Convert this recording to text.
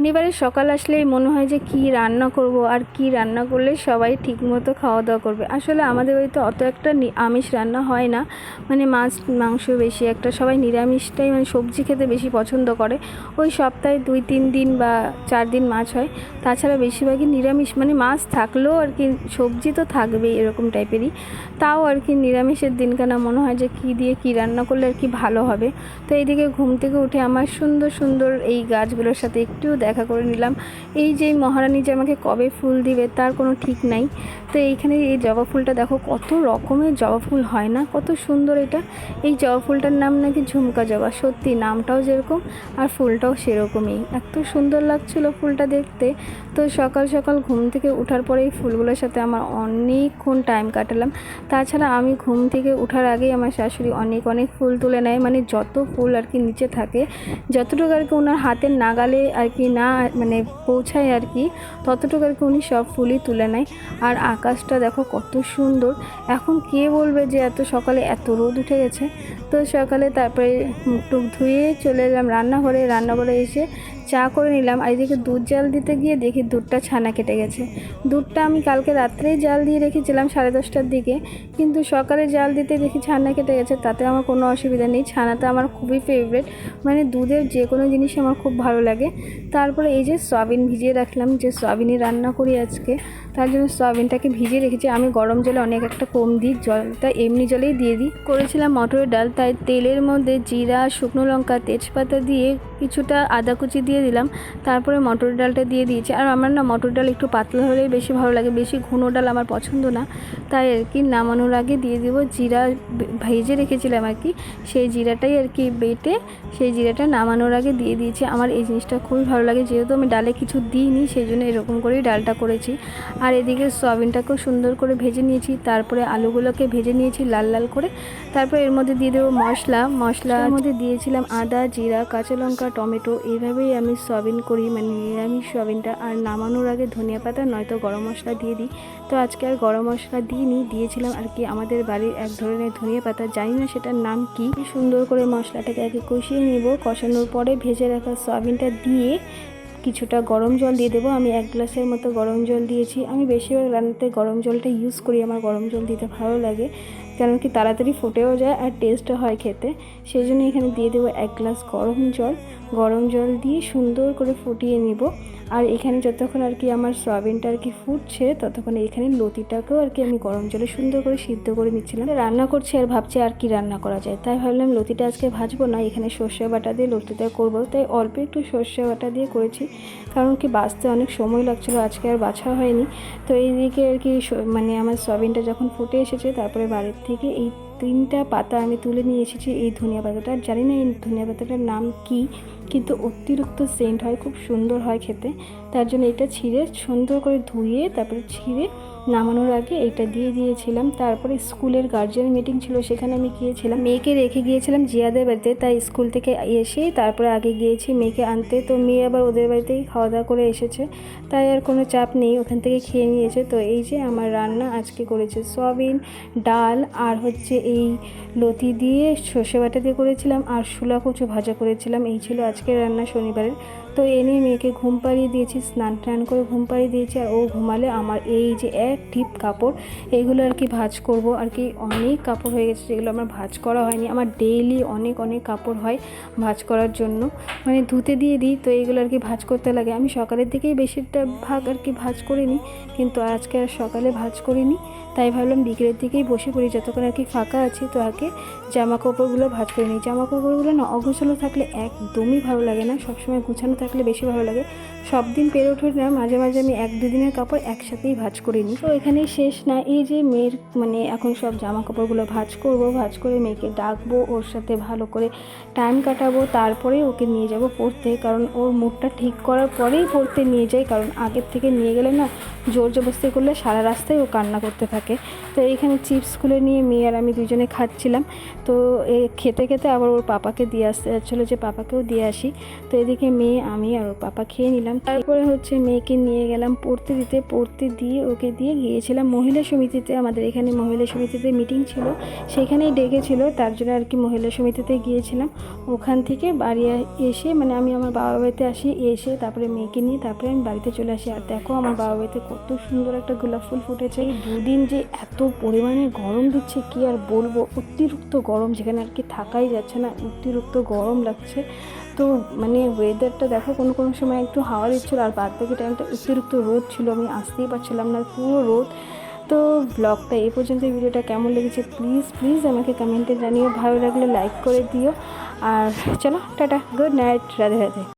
শনিবারের সকাল আসলেই মনে হয় যে কী রান্না করব আর কি রান্না করলে সবাই ঠিকমতো খাওয়া দাওয়া করবে। আসলে আমাদের বাড়িতে অত একটা আমিষ রান্না হয় না, মানে মাছ মাংস বেশি একটা, সবাই নিরামিষটাই মানে সবজি খেতে বেশি পছন্দ করে। ওই সপ্তাহে 2-3 দিন বা 4 দিন মাছ হয়, তাছাড়া বেশিরভাগই নিরামিষ, মানে মাছ থাকলেও আর কি সবজি তো থাকবেই এরকম টাইপেরই। তাও আর কি নিরামিষের দিনখানা মনে হয় যে কী দিয়ে কী রান্না করলে আর কি ভালো হবে। তো এইদিকে ঘুম থেকে উঠে আমার সুন্দর সুন্দর এই গাছগুলোর সাথে একটু দেখা করে নিলাম। এই যে মহারানী যে আমাকে কবে ফুল দিবে তার কোনো ঠিক নাই। তো এইখানে এই জবা ফুলটা দেখো, কত রকমের জবা ফুল হয় না, কত সুন্দর এটা। এই জবা ফুলটার নাম নাকি ঝুমকা জবা, সত্যি নামটাও যেরকম আর ফুলটাও সেরকমই, এত সুন্দর লাগছিল ফুলটা দেখতে। তো সকাল সকাল ঘুম থেকে ওঠার পরে এই ফুলগুলোর সাথে আমার অনেকক্ষণ টাইম কাটালাম। তাছাড়া আমি ঘুম থেকে ওঠার আগেই আমার শাশুড়ি অনেক অনেক ফুল তুলে নেয়, মানে যত ফুল আর কি নিচে থাকে, যতটুকু আর কি ওনার হাতের নাগালে আর কি না মানে পৌঁছায় আর কি, ততটুকু আর কি উনি সব ফুলই তুলে নেয়। আর আকাশটা দেখো কত সুন্দর। এখন কে বলবে যে এত সকালে এত রোদ উঠে গেছে। তো সকালে তারপরে মুখ টুক ধুয়ে চলে এলাম রান্নাঘরে এসে চা করে নিলাম। আর এদিকে দুধ জাল দিতে গিয়ে দেখি দুধটা ছানা কেটে গেছে। দুধটা আমি কালকে রাত্রেই জাল দিয়ে রেখেছিলাম 10:30টার দিকে, কিন্তু সকালে জাল দিতে দেখি ছানা কেটে গেছে। তাতে আমার কোনো অসুবিধা নেই, ছানাটা আমার খুবই ফেভারিট, মানে দুধের যে কোনো জিনিসই আমার খুব ভালো লাগে। তারপরে এই যে সয়াবিন ভিজিয়ে রাখলাম, যে সয়াবিনই রান্না করি আজকে, তার জন্য সয়াবিনটাকে ভিজিয়ে রেখেছি। আমি গরম জলে অনেক একটা কম দিই, জলটা এমনি জলেই দিয়ে দিই। করেছিলাম মটরের ডাল, তাই তেলের মধ্যে জিরা, শুকনো লঙ্কা, তেজপাতা দিয়ে কিছুটা আদা কুচি দিয়ে দিলাম। তারপরে মটরের ডালটা দিয়ে দিয়েছি। আর আমার না মটর ডাল একটু পাতলা হলেই বেশি ভালো লাগে, বেশি ঘন ডাল আমার পছন্দ না। তাই আর কি নামানোর আগে দিয়ে দেবো জিরা, ভেজে রেখেছিলাম আর কি, সেই জিরাটাই আর কি বেটে সেই জিরাটা নামানোর আগে দিয়ে দিয়েছি। আমার এই জিনিসটা খুবই ভালো লাগে, যেহেতু আমি ডালে কিছু দিইনি সেই জন্য এরকম করেই ডালটা করেছি। আর এদিকে সয়াবিনটাকেও সুন্দর করে ভেজে নিয়েছি, তারপরে আলুগুলোকে ভেজে নিয়েছি লাল লাল করে। তারপর এর মধ্যে দিয়ে দেবো মশলার মধ্যে দিয়েছিলাম আদা, জিরা, কাঁচা লঙ্কা, টমেটো। এইভাবেই আমি সয়াবিন করি, মানে নিরামিষ সয়াবিনটা। আর নামানোর আগে ধনিয়া পাতা নয়তো গরম মশলা দিয়ে দিই। তো আজকে আর গরম মশলা দিইনি, দিয়েছিলাম আর কি আমাদের বাড়ির এক ধরনের ধনিয়া পাতা, জানি না সেটার নাম কি। সুন্দর করে মশলাটাকে আগে কষিয়ে নিব, কষানোর পরে ভেজে রাখা সয়াবিনটা দিয়ে কিছুটা গরম জল দিয়ে দেবো। আমি 1 গ্লাসের মতো গরম জল দিয়েছি। আমি বেশিরভাগ রান্নাতে গরম জলটা ইউজ করি, আমার গরম জল দিতে ভালো লাগে, কারণ কি তাড়াতাড়ি ফুটেও যায় আর টেস্টও হয় খেতে। সেই জন্য এখানে দিয়ে দেবো 1 গ্লাস গরম জল দিয়ে সুন্দর করে ফুটিয়ে নিব। আর এখানে যতক্ষণ আর কি আমার সয়াবিনটা আর কি ফুটছে, ততক্ষণ এখানে লতিটাকেও আর কি আমি গরম জলে সুন্দর করে সিদ্ধ করে নিচ্ছিলাম। রান্না করছি আর ভাবছি আর কি রান্না করা যায়, তাই ভাবলাম লতিটা আজকে ভাজবো না, এখানে সর্ষে বাটা দিয়ে লতিটা করবো। তাই অল্প একটু সর্ষে বাটা দিয়ে করেছি, কারণ কি বাছতে অনেক সময় লাগছিলো, আজকে আর বাছা হয়নি। তো এইদিকে আর কি মানে আমার সয়াবিনটা যখন ফুটে এসেছে, তারপরে বাড়ির থেকে এই 3টা পাতা আমি তুলে নিয়ে এসেছি। এই ধনিয়া পাতাটা জানি না এই ধনিয়া পাতাটার নাম কি, কিন্তু অতিরিক্ত সেন্ট হয়, খুব সুন্দর হয় খেতে। তার জন্য এটা ছিঁড়ে সুন্দর করে ধুয়ে তারপরে ছিঁড়ে নামানোর আগে এটা দিয়ে দিয়েছিলাম। তারপরে স্কুলের গার্জিয়ান মিটিং ছিল, সেখানে আমি গিয়েছিলাম, মেয়েকে রেখে গিয়েছিলাম জিয়াদের বাড়িতে। তাই স্কুল থেকে এসে তারপরে আগে গিয়েছি মেয়েকে আনতে। তো মেয়ে আবার ওদের বাড়িতেই খাওয়া দাওয়া করে এসেছে, তাই আর কোনো চাপ নেই, ওখান থেকে খেয়ে নিয়েছে। তো এই যে আমার রান্না আজকে করেছে সয়াবিন, ডাল, আর হচ্ছে এই লতি দিয়ে সর্ষে বাটা দিয়ে করেছিলাম, আর শুলা কচু ভাজা করেছিলাম। এই ছিল আজকের রান্না শনিবারের। তো এনে মেয়েকে ঘুম পাড়িয়ে দিয়েছি, স্নান টান করে ঘুম পাড়িয়ে দিয়েছি। আর ও ঘুমালে আমার এই যে এক টিপ কাপড়, এইগুলো আর কি ভাঁজ করব। আর কি অনেক কাপড় হয়ে গেছে যেগুলো আমার ভাঁজ করা হয়নি। আমার ডেইলি অনেক অনেক কাপড় হয় ভাঁজ করার জন্য, মানে ধুতে দিয়ে দিই, তো এইগুলো আর কি ভাঁজ করতে লাগে। আমি সকালের দিকেই বেশিরটা ভাগ আর কি ভাঁজ করিনি, কিন্তু আজকে আর সকালে ভাঁজ করিনি, তাই ভাবলাম বিকেলের দিকেই বসে পড়ি, যতক্ষণ আর কি ফাঁকা আছি। তো আগে জামা কাপড়গুলো ভাঁজ করে নিই। জামা কাপড়গুলো না অগোছালো থাকলে একদমই ভালো লাগে না, সবসময় গুছানো থাকলে বেশি ভালো লাগে। সব দিন পেরে ওঠে না, মাঝে মাঝে আমি 1-2 দিনের কাপড় একসাথেই ভাঁজ করে নিই। তো এখানেই শেষ না, এই যে মেয়ের মানে এখন সব জামা কাপড়গুলো ভাঁজ করব, ভাঁজ করে মেয়েকে ডাকবো, ওর সাথে ভালো করে টাইম কাটাবো, তারপরে ওকে নিয়ে যাব পড়তে। কারণ ওর মুডটা ঠিক করার পরেই পড়তে নিয়ে যাই, কারণ আগের থেকে নিয়ে গেলে না জোর জবরদস্তি করলে সারা রাস্তায় ও কান্না করতে থাকে। তো এইখানে চিপস খুলে নিয়ে মেয়ে আর আমি দুজনে খাচ্ছিলাম। তো খেতে খেতে আবার ওর পাপাকে দিয়ে আসতে যাচ্ছিলো, যে পাপাকেও দিয়ে আসি। তো এদিকে মেয়ে আমি আর ওর পাপা খেয়ে নিলাম। তারপরে হচ্ছে মেয়েকে নিয়ে গেলাম পড়তে দিয়ে ওকে দিয়ে গিয়েছিলাম মহিলা সমিতিতে। আমাদের এখানে মহিলা সমিতিতে মিটিং ছিল, সেখানেই ডেকেছিল, তার জন্য আর কি মহিলা সমিতিতে গিয়েছিলাম। ওখান থেকে বাড়ি এসে মানে আমি আমার বাবার বাড়িতে আসি, এসে তারপরে মেয়েকে নিয়ে তারপরে আমি বাড়িতে চলে আসি। আর দেখো আমার বাবার বাড়িতে কত সুন্দর একটা গোলাপ ফুল ফুটেছে। এই দুদিন যে এত পরিমাণে গরম দিচ্ছে কি আর বলবো, অতিরিক্ত গরম, যেখানে আর কি থাকাই যাচ্ছে না, অতিরিক্ত গরম লাগছে। তো মানে ওয়েদারটা দেখো, কোনো সময় একটু হাওয়া দিচ্ছিলো আর বাদ বাকি টাইমটা অতিরিক্ত রোদ ছিল, আমি আসতেই পারছিলাম না, পুরো রোদ। তো ব্লগটা এই পর্যন্ত, ভিডিওটা কেমন লেগেছে প্লিজ আমাকে কমেন্টে জানিও, ভালো লাগলে লাইক করে দিও। আর চলো tata, good night, Radhe Radhe.